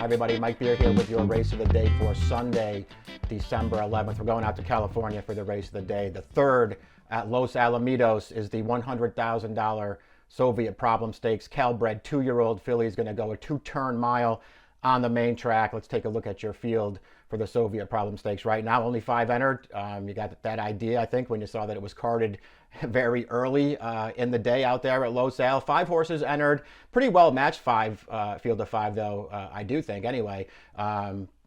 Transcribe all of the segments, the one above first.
everybody? Mike Beer here with your race of the day for Sunday, December 11th. We're going out to California for the race of the day. The third at Los Alamitos is the $100,000 Soviet Problem Stakes. Cal-bred 2-year-old filly is going to go a 2-turn mile on the main track. Let's take a look at your field for the Soviet Problem Stakes. Right now, only 5 entered. You got that idea, I think, when you saw that it was carded very early in the day out there at Los Al. 5 horses entered. Pretty well matched field of 5, though, I do think, anyway.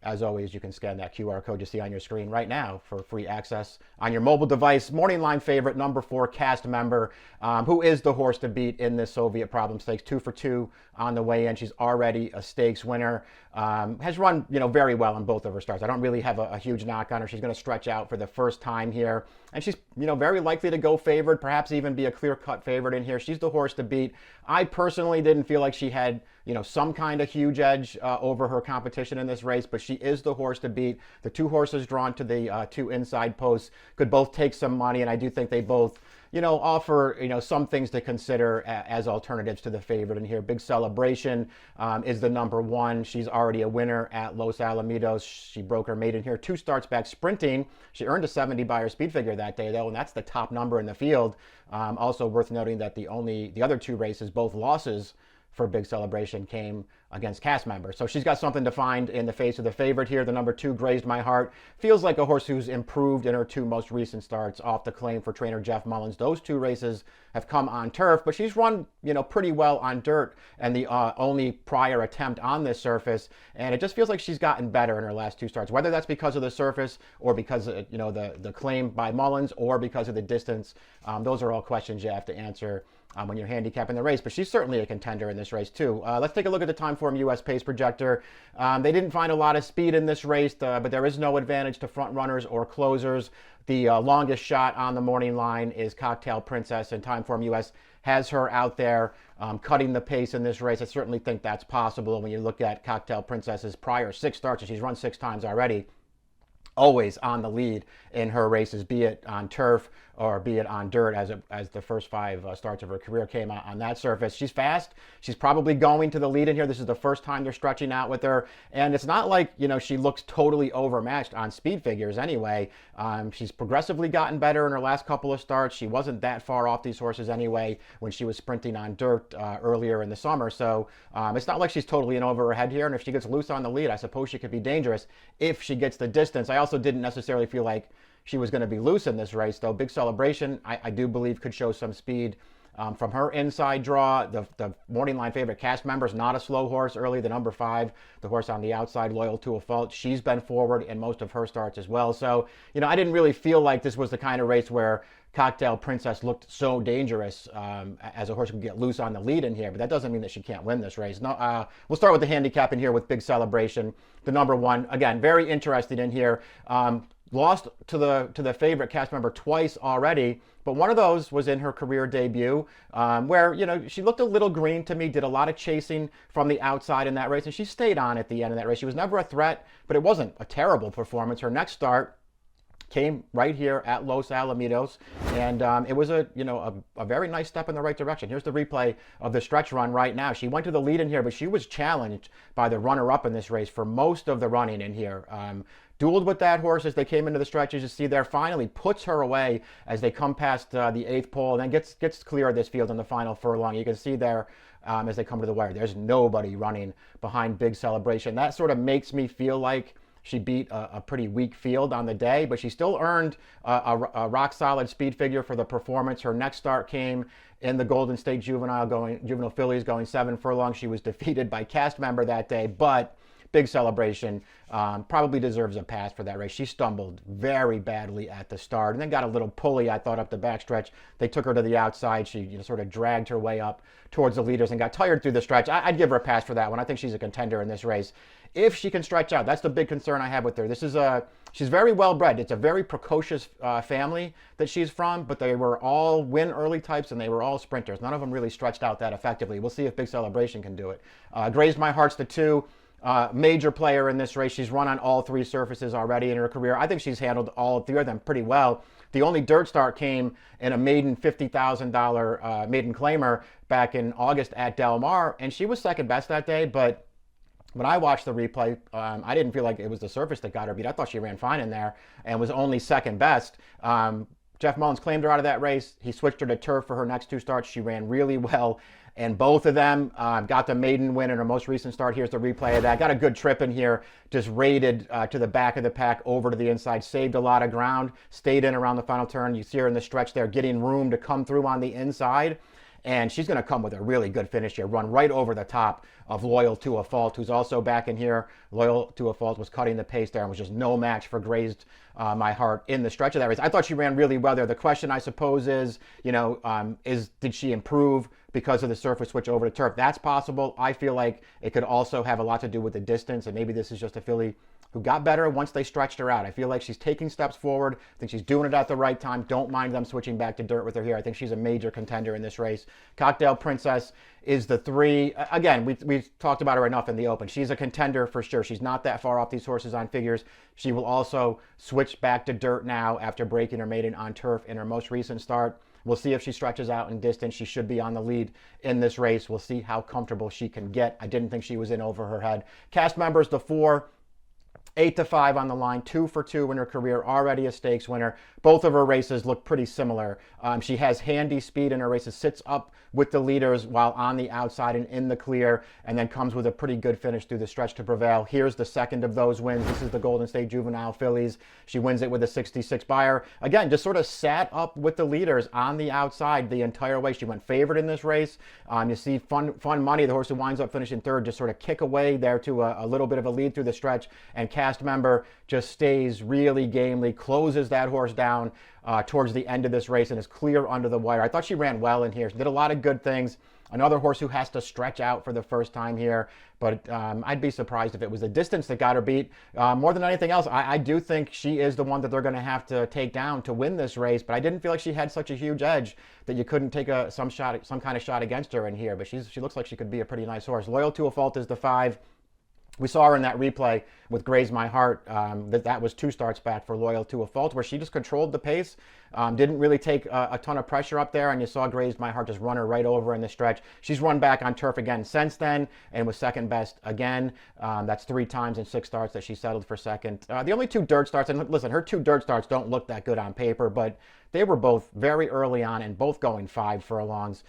As always, you can scan that QR code you see on your screen right now for free access on your mobile device. Morning line favorite, number 4, Cast Member, who is the horse to beat in this Soviet Problem Stakes. 2 for 2 on the way in. She's already a stakes winner. Has run, very well in both of her starts. I don't really have a huge knock on her. She's going to stretch out for the first time here. And she's, very likely to go favored, perhaps even be a clear-cut favorite in here. She's the horse to beat. I personally didn't feel like she had, some kind of huge edge over her competition in this race, but she is the horse to beat. The 2 horses drawn to the 2 inside posts could both take some money, and I do think they both, offer, some things to consider as alternatives to the favorite in here. Big Celebration is the number 1. She's already a winner at Los Alamitos. She broke her maiden here 2 starts back sprinting. She earned a 70 Beyer speed figure that day, though, and that's the top number in the field. Also worth noting that the other 2 races, both losses for Big Celebration, came against cast members. So she's got something to find in the face of the favorite here. The number 2, Grazed My Heart, feels like a horse who's improved in her 2 most recent starts off the claim for trainer Jeff Mullins. Those 2 races have come on turf, but she's run, pretty well on dirt and the only prior attempt on this surface. And it just feels like she's gotten better in her last 2 starts, whether that's because of the surface or because of, the claim by Mullins or because of the distance. Those are all questions you have to answer when you're handicapping the race, but she's certainly a contender in this race too. Let's take a look at the Timeform US Pace Projector. They didn't find a lot of speed in this race, but there is no advantage to front runners or closers. The longest shot on the morning line is Cocktail Princess, and Timeform US has her out there cutting the pace in this race. I certainly think that's possible when you look at Cocktail Princess's prior 6 starts, and she's run 6 times already. Always on the lead in her races, be it on turf or be it on dirt, as the first 5 starts of her career came on that surface. She's fast. She's probably going to the lead in here. This is the first time they're stretching out with her, and it's not like she looks totally overmatched on speed figures anyway. She's progressively gotten better in her last couple of starts. She wasn't that far off these horses anyway when she was sprinting on dirt earlier in the summer, so it's not like she's totally in over her head here. And if she gets loose on the lead, I suppose she could be dangerous if she gets the distance. I also didn't necessarily feel like she was going to be loose in this race, though. Big Celebration, I do believe, could show some speed from her inside draw. The morning line favorite, Cast Member, is not a slow horse early. The number 5, the horse on the outside, Loyal to a Fault, she's been forward in most of her starts as well. So, I didn't really feel like this was the kind of race where Cocktail Princess looked so dangerous as a horse who could get loose on the lead in here, but that doesn't mean that she can't win this race. No, we'll start with the handicap in here with Big Celebration, the number 1. Again, very interested in here. Lost to the favorite Cast Member twice already, but one of those was in her career debut, where she looked a little green to me, did a lot of chasing from the outside in that race, and she stayed on at the end of that race. She was never a threat, but it wasn't a terrible performance. Her next start came right here at Los Alamitos, and it was a very nice step in the right direction. Here's the replay of the stretch run right now. She went to the lead in here, but she was challenged by the runner-up in this race for most of the running in here. Dueled with that horse as they came into the stretch, as you see there, finally puts her away as they come past the 8th pole, and then gets clear of this field in the final furlong. You can see there as they come to the wire, there's nobody running behind Big Celebration. That sort of makes me feel like she beat a pretty weak field on the day, but she still earned a rock-solid speed figure for the performance. Her next start came in the Golden State Juvenile Fillies going 7 furlongs. She was defeated by Cast Member that day, but Big Celebration probably deserves a pass for that race. She stumbled very badly at the start and then got a little pulley, I thought, up the backstretch. They took her to the outside. She sort of dragged her way up towards the leaders and got tired through the stretch. I'd give her a pass for that one. I think she's a contender in this race. If she can stretch out, that's the big concern I have with her. She's very well bred. It's a very precocious family that she's from, but they were all win early types and they were all sprinters. None of them really stretched out that effectively. We'll see if Big Celebration can do it. Grazed My Heart's the 2. Major player in this race. She's run on all 3 surfaces already in her career. I think she's handled all 3 of them pretty well. The only dirt start came in a maiden $50,000 maiden claimer back in August at Del Mar, and she was second best that day, but When I watched the replay, I didn't feel like it was the surface that got her beat. I thought she ran fine in there and was only second best. Jeff Mullins claimed her out of that race. He switched her to turf for her next two starts. She ran really well, and both of them got the maiden win in her most recent start. Here's the replay of that. Got a good trip in here, just raided to the back of the pack, over to the inside, saved a lot of ground, stayed in around the final turn. You see her in the stretch there, getting room to come through on the inside. And she's going to come with a really good finish here, run right over the top of Loyal to a Fault, who's also back in here. Loyal to a Fault was cutting the pace there and was just no match for Grazed My Heart in the stretch of that race. I thought she ran really well there. The question, I suppose, is, did she improve because of the surface switch over to turf? That's possible. I feel like it could also have a lot to do with the distance, and maybe this is just a filly who got better once they stretched her out. I feel like she's taking steps forward. I think she's doing it at the right time. Don't mind them switching back to dirt with her here. I think she's a major contender in this race. Cocktail Princess is the 3. Again, we've talked about her enough in the Open. She's a contender for sure. She's not that far off these horses on figures. She will also switch back to dirt now after breaking her maiden on turf in her most recent start. We'll see if she stretches out in distance. She should be on the lead in this race. We'll see how comfortable she can get. I didn't think she was in over her head. Cast members, the 4. 8-5 on the line, 2 for 2 in her career, already a stakes winner. Both of her races look pretty similar. She has handy speed in her races, sits up with the leaders while on the outside and in the clear, and then comes with a pretty good finish through the stretch to prevail. Here's the second of those wins. This is the Golden State Juvenile Fillies. She wins it with a 66 buyer. Again, just sort of sat up with the leaders on the outside the entire way. She went favored in this race. You see Fun Money, the horse who winds up finishing third, just sort of kick away there to a little bit of a lead through the stretch, and Cast Member just stays really gamely, closes that horse down towards the end of this race and is clear under the wire. I thought she ran well in here. She did a lot of good things. Another horse who has to stretch out for the first time here, but I'd be surprised if it was the distance that got her beat. More than anything else, I do think she is the one that they're going to have to take down to win this race, but I didn't feel like she had such a huge edge that you couldn't take some kind of shot against her in here, but she looks like she could be a pretty nice horse. Loyal to a Fault is the 5. We saw her in that replay with Graze My Heart. That was 2 starts back for Loyal to a Fault, where she just controlled the pace, didn't really take a ton of pressure up there, and you saw Graze My Heart just run her right over in the stretch. She's run back on turf again since then and was second best again. That's 3 times in 6 starts that she settled for second. The only 2 dirt starts, and listen, her 2 dirt starts don't look that good on paper, but they were both very early on and both going 5 furlongs.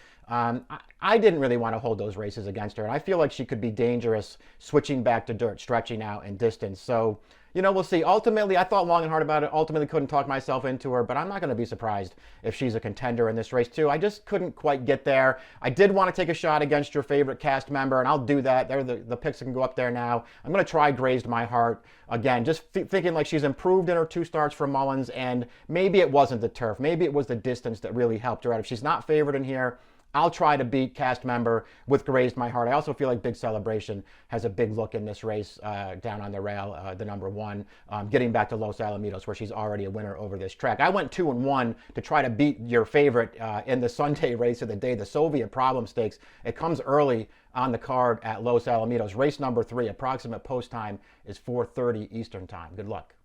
I didn't really want to hold those races against her, and I feel like she could be dangerous switching back to dirt, stretching out in distance. So, we'll see. Ultimately, I thought long and hard about it. Ultimately, couldn't talk myself into her, but I'm not going to be surprised if she's a contender in this race, too. I just couldn't quite get there. I did want to take a shot against your favorite Cast Member, and I'll do that. They're the picks that can go up there now. I'm going to try Grazed My Heart again, just thinking like she's improved in her 2 starts for Mullins, and maybe it wasn't the turf. Maybe it was the distance that really helped her out. If she's not favored in here, I'll try to beat Cast Member with Grazed My Heart. I also feel like Big Celebration has a big look in this race down on the rail, the number 1, getting back to Los Alamitos, where she's already a winner over this track. I went 2-1 to try to beat your favorite in the Sunday race of the day, the Soviet Problem Stakes. It comes early on the card at Los Alamitos. Race number 3, approximate post time is 4:30 Eastern time. Good luck.